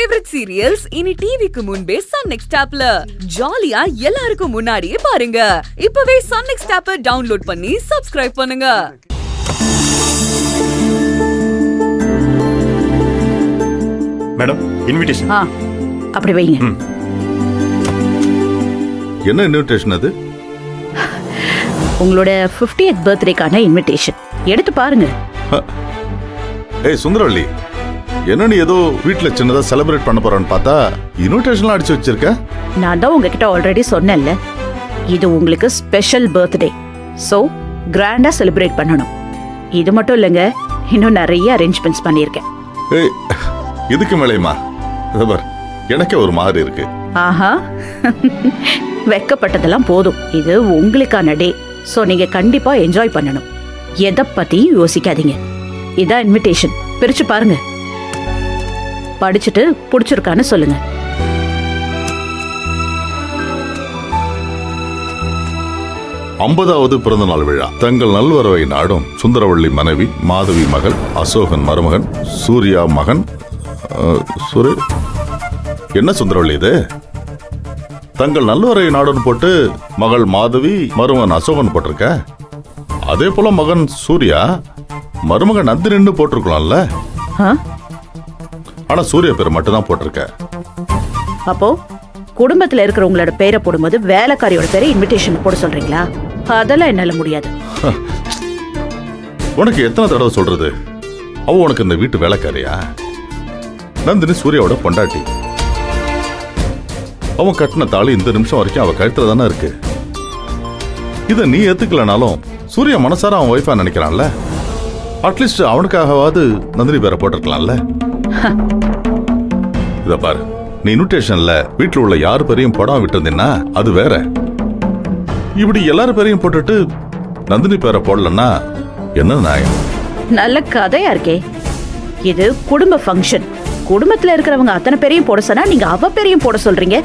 Favourite serials இனி டிவிக்கு முன்பே சன் நெக்ஸ்ட் ஆப்ல ஜாலியா எல்லாருக்கும் முன்னாடியே பாருங்க. இப்பவே சன் நெக்ஸ்ட் ஆப்பை டவுன்லோட் பண்ணி சப்ஸ்கிரைப் பண்ணுங்க. Madam, invitation. அப்படி வைங்க. என்ன இன்விடேஷன் அது? உங்களோட 50th பர்த்டேக்கான இன்விடேஷன். எடுத்து பாருங்க. ஏய் சுந்தரவள்ளி, என்ன நீ ஏதோ வீட்ல சின்னதா செலிப்ரேட் பண்ண போறான்னு பார்த்தா இன்விடேஷன்லாம் அடிச்சு வச்சிருக்க. நான் தான் உங்ககிட்ட ஆல்ரெடி சொன்னேன்ல, இது உங்களுக்கு ஸ்பெஷல் பர்த்டே. சோ கிராண்டா செலிப்ரேட் பண்ணணும். இது மட்டும் இல்லைங்க, இன்னும் நிறைய அரேஞ்ச்மெண்ட்ஸ் பண்ணியிருக்கேன். ஏய், இதுக்கு மேலேயுமா? பார், எனக்கே ஒரு மாதிரி இருக்கு. ஆஹா, வெக்கப்பட்டதெல்லாம் போதும். இது உங்களுக்கான டே. சோ நீங்க கண்டிப்பா என்ஜாய் பண்ணணும். எதை பத்தியும் யோசிக்காதீங்க. இதான் இன்விடேஷன். பிரிச்சு பாருங்க. படிச்சுட்டு பிடிச்சிருக்கான்னு சொல்லுங்க. ஐம்பதாவது பிறந்த நாள் விழா. தங்கள் நல்வரவை நாடும் சுந்தரவள்ளி மனைவி, மாதவி மகள், அசோகன் மருமகன், சூர்யா மகன். என்ன சுந்தரவள்ளி இது? தங்கள் நல்வரவை நாடும் போட்டு மகள் மாதவி, மருமகன் அசோகன் போட்டிருக்க. அதே போல மகன் சூர்யா, மருமகன் நந்தினின்னு போட்டிருக்கலாம்ல. ஆனா சூர்யா பேர் மட்டும் தான் போட்டிருக்க. அப்போ குடும்பத்துல இருக்கிறவங்களோட பேரை போடும்போது வேலைக்காரியோட பேரை இன்விடேஷன் போட சொல்றீங்களா? அதெல்லாம் என்னால முடியாது. உனக்கு எத்தனை தடவை சொல்றது? அவ உனக்கு இந்த வீட்டு வேலைக்காரியா? நந்தினி சூர்யாவோட பொண்டாட்டி. அவன் கட்டின தாலி இந்த நிமிஷம் வரைக்கும் அவ கழுத்துல தானே இருக்கு. இத நீ ஏத்துக்கலனாலும் சூர்யா மனசார அவன் ஒய்ஃபா நினைக்கிறான்ல. அட்லீஸ்ட் அவனுக்காகவாது நந்தினி பேரை போட்டிருக்கலாம்ல. இத பாரு, நீ இன்விடேஷன்ல வீட்டுல உள்ள யாரு பேரையும் போடாம விட்டுருந்தீன்னா அது வேற. இப்படி எல்லாரும் பேரையும் போட்டுட்டு நந்தினி பேரை போடலன்னா என்ன நியாயம்? நல்ல கதையா இருக்கே. இது குடும்ப ஃபங்க்ஷன். குடும்பத்துல இருக்கிறவங்க அத்தனை பேரையும் போட சொன்னா நீங்க அவ பேரையும் போட சொல்றீங்க.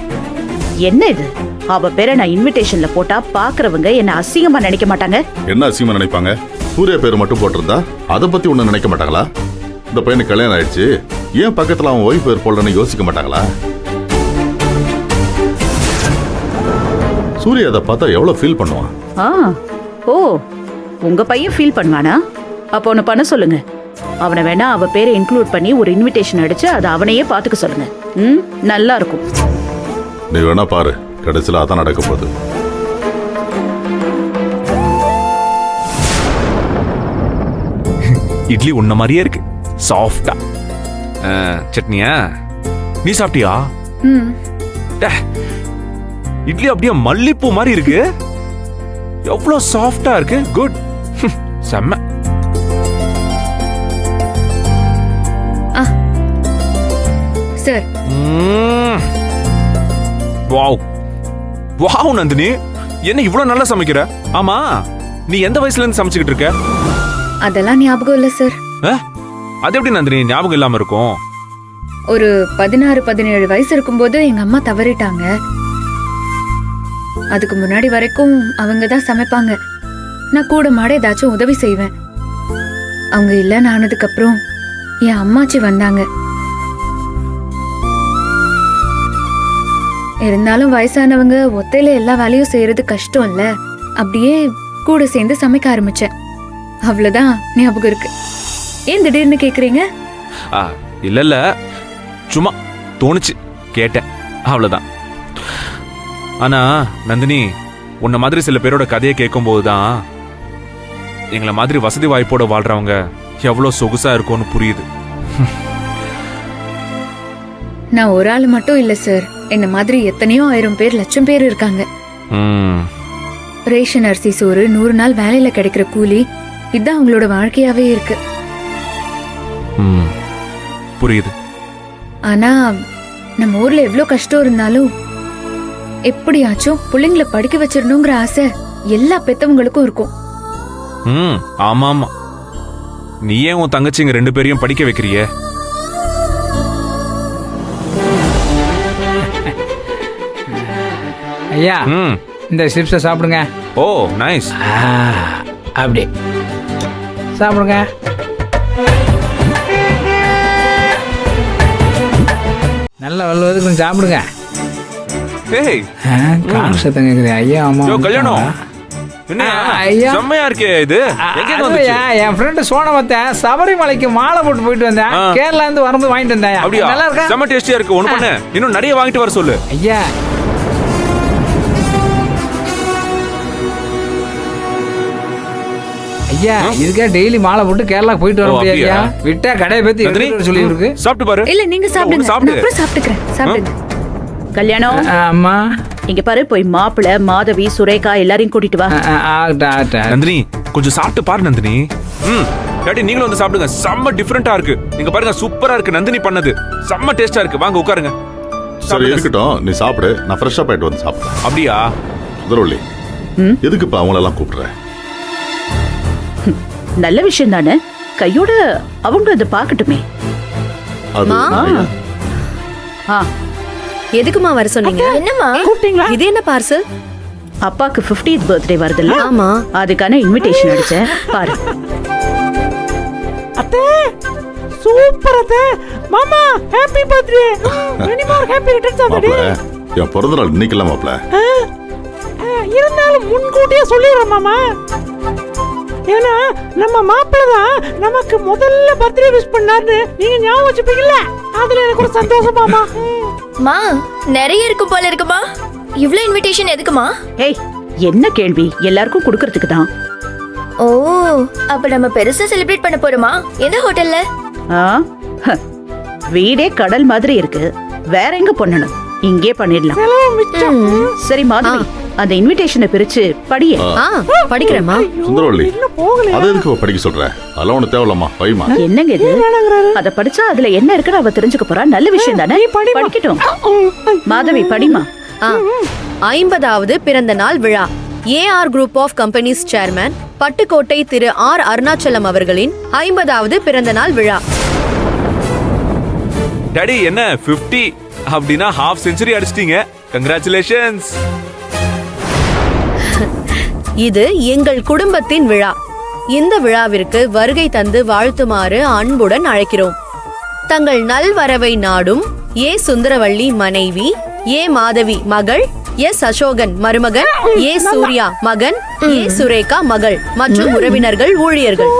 என்ன இது? அவ பேரை நான் இன்விடேஷன்ல போட்டா பாக்குறவங்க என்ன அசிங்கமா நினைக்க மாட்டாங்க? என்ன அசிங்கமா நினைப்பாங்க? சூர்யா பேர் மட்டும் போட்டிருந்தா அதை பத்தி ஒண்ணு நினைக்க மாட்டாங்களா? இந்த பையனுக்கு கல்யாணம் ஆயிடுச்சு, ஏன் பக்கத்துல அவன் ஒய்ஃப் பேர் போடலன்னு யோசிக்க மாட்டாங்களா? சூர்யா அதை பார்த்தா எவ்வளவு ஃபீல் பண்ணுவான். ஓ, உங்க பையன் ஃபீல் பண்ணுவானா? அப்போ ஒண்ணு பண்ண சொல்லுங்க. அவனை வேணா அவ பேரை இன்க்ளூட் பண்ணி ஒரு இன்விடேஷன் அடிச்சு அதை அவனையே பாத்துக்க சொல்லுங்க. நல்லா இருக்கும். நீ வேணா பாரு, கடைசியில அதான் நடக்க போகுது. இட்லி உன்ன மாதிரியே இருக்கு, சாஃப்டா. சட்னியா? நீ சாப்பிட்டியா? இட்லி அப்படியே மல்லிப்பூ மாதிரி இருக்கு. எவ்வளவு சாஃப்டா இருக்கு. குட், செம்ம. சார். வாவ் வாவ் நந்தினி, என்ன இவ்வளவு நல்லா சமைக்கிற? ஆமா, நீ எந்த வயசுல இருந்து சமைச்சுக்கிட்டு இருக்க? அதெல்லாம் ஞாபகம் இல்ல சார். அது எப்படி நந்தினி ஞாபகம் இல்லாம இருக்கும்? ஒரு 16-17 வயசு இருக்கும்போது எங்க அம்மா தவறிட்டாங்க. அதுக்கு முன்னாடி வரைக்கும் அவங்க தான் சமைப்பாங்க. நான் கூட மாட ஏதாச்சும் உதவி செய்வேன். அவங்க இல்லைன்னு ஆனதுக்கு அப்புறம் என் அம்மாச்சி வந்தாங்க. இருந்தாலும் வயசானவங்க ஒத்தையில எல்லா வேலையும் செய்யறது கஷ்டம் இல்ல. அப்படியே கூட சேர்ந்து சமைக்க ஆரம்பிச்சேன். அவ்வளவுதான் ஞாபகம் இருக்கு. ஏன் திடீர்னு கேக்குறீங்க? இல்ல இல்ல, சும்மா தோணுச்சு, கேட்டேன், அவ்வளவுதான். ஆனா நந்தினி, உன்ன மாதிரி சில பேரோட கதையை கேட்கும் போதுதான் எங்களை மாதிரி வசதி வாய்ப்போட வாழ்றவங்க எவ்வளவு சொகுசா இருக்கும்னு புரியுது. நான் ஒரு ஆள் மட்டும் இல்ல சார். என்ன மாதிரி எத்தனையோ 1000 பேர், லட்சம் பேர் இருக்காங்க. ரேஷன் அரிசி சோறு, 100 நாள் வேலையில கிடைக்கிற கூலி, இதுதான் அவங்களோட வாழ்க்கையாவே இருக்கு. புரியுது. ஆனா நம்ம ஊர்ல எவ்வளவு கஷ்டம் இருந்தாலும் எப்படியாச்சும் பிள்ளைங்களை படிக்க வச்சிடணுங்கிற ஆசை எல்லா பெத்தவங்களுக்கும் இருக்கும். ஆமா ஆமா, நீ ஏன் உன் தங்கச்சிங்க 2 பேரையும் படிக்க வைக்கிறிய? ஐயா, இந்த சிப்ஸை சாப்பிடுங்க. ஓ நைஸ். அப்படி சாப்பிடுங்க. நல்லா வல்லுவது கொஞ்சம் சாப்பிடுங்க. ஏய் கார் சத்தம் கேக்குது. ஐயா அம்மா யோ கல்யாணம் என்ன ஐயா. செம்மையா இருக்கே இது எங்க இருந்து வந்துச்சு? என் ஃப்ரெண்டு சோனவத்தன் சபரிமலைக்கு மாலை போட்டு போயிட்டு வந்தேன். கேரளா இருந்து வரும்போது வாங்கிட்டு வந்தேன். அப்படியா? நல்லா இருக்கா? செம்ம டேஸ்டியா இருக்கு. ஒண்ணு பண்ணு, இன்னும் நிறைய வாங்கிட்டு வர சொல்லு. ஐயா ஐயா இதுக்கே டெய்லி மாலை போட்டு கேரளாக்கு போயிட்டு வர ஓ, முடியாது. அப்படியா? விட்டா கடையை பத்தி நந்தினி, சொல்லி இருக்கு. சாப்பிட்டு பாரு. இல்ல நீங்க சாப்பிடுங்க, நான் சாப்பிடு. அப்புறம் சாப்பிட்டுக்கிறேன். சாப்பிடுங்க. கல்யாணம் அம்மா இங்க பாரு, போய் மாப்பிள மாதவி சுரேகா எல்லாரையும் கூட்டிட்டு வா. ஆகட்டா ஆகட்டா. நந்தினி கொஞ்சம் சாப்பிட்டு பாரு நந்தினி. டாடி நீங்களும் வந்து சாப்பிடுங்க. செம்ம டிஃபரெண்டா இருக்கு. நீங்க பாருங்க சூப்பரா இருக்கு. நந்தினி பண்ணது செம்ம டேஸ்டா இருக்கு. வாங்க உட்காருங்க. சரி சாப்பிடுங்க. இருக்கட்டும், நீ சாப்பிடு, நான் ஃப்ரெஷ்ஷா போயிட்டு வந்து சாப்பிடுறேன். அப்படியா? சுந்தரவள்ளி, எதுக்குப்பா அவங்களெல்லாம் கூப்பிடுறேன்? நல்ல விஷயம் தானே, கையோட அவங்க அதை பார்க்கட்டுமே. அது ஆ, எதுக்குமா வர சொன்னீங்க? என்னம்மா கூப்பிட்டீங்களா? இது என்ன பார்சல்? அப்பாக்கு 50th பர்த்டே வருதுல்ல, ஆமா. அதுக்கான இன்விடேஷன் அடிச்சேன் பாரு. அத்தை சூப்பர் அத்தை. மாமா happy birthday. Many more happy returns of the day. மாப்பிள, என் பிறந்த நாள் இன்னைக்கு இல்ல மாப்பிள. இருந்தாலும் முன்கூட்டியே சொல்லிடுறேன் மாமா. ஏன்னா நம்ம மாப்பிள்ளை தான் நமக்கு முதல்ல பர்த்டே விஷ் பண்ணாருன்னு நீங்க ஞாபகம் வச்சுப்பீங்கல்ல, அதுல எனக்கு ஒரு சந்தோஷம் மாமா. மா நிறைய இருக்கும் போல இருக்குமா? இவ்ளோ இன்விடேஷன் எதுக்குமா? ஏய், என்ன கேள்வி? எல்லாருக்கும் கொடுக்கறதுக்கு தான். ஓ அப்ப நம்ம பெருசா செலிப்ரேட் பண்ண போறோமா? எந்த ஹோட்டல்ல? ஆ, ஹ, வீடே கடல் மாதிரி இருக்கு, வேற எங்க பண்ணணும்? இங்கே பண்ணிடலாம். சரி மாதவி, அந்த இன்விடேஷனை பிரிச்சு படியே. படிக்கிறேம்மா. சுந்தரவள்ளி, அதை எதுக்கு படிக்க சொல்ற? அதெல்லாம் ஒண்ணு தேவையில்லம்மா, வைமா. என்னங்க இது? அத படிச்சா அதுல என்ன இருக்குன்னு அவ தெரிஞ்சுக்க போறா. நல்ல விஷயம் தானே, படிக்கட்டும். மாதவி படிமா. 50வது பிறந்த நாள் விழா. AR group of companies chairman Pattukkottai Thiru R Arunachalam அவர்களின் 50வது பிறந்த நாள் விழா. டாடி என்ன 50 அப்படின்னா ஹாஃப் செஞ்சுரி அடிச்சிட்டீங்க. கங்க்ராச்சுலேஷன்ஸ். இது எங்கள் குடும்பத்தின் விழா. இந்த விழாவிற்கு வருகை தந்து வாழ்த்துமாறு அன்புடன் அழைக்கிறோம். தங்கள் நல்வரவை நாடும் ஏ சுந்தரவள்ளி மனைவி, ஏ மாதவி மகள், எஸ் அசோகன் மருமகன், ஏ சூர்யா மகன், ஏ சுரேகா மகள் மற்றும் உறவினர்கள் ஊழியர்கள்.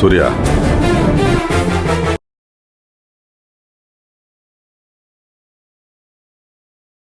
சூர்யா,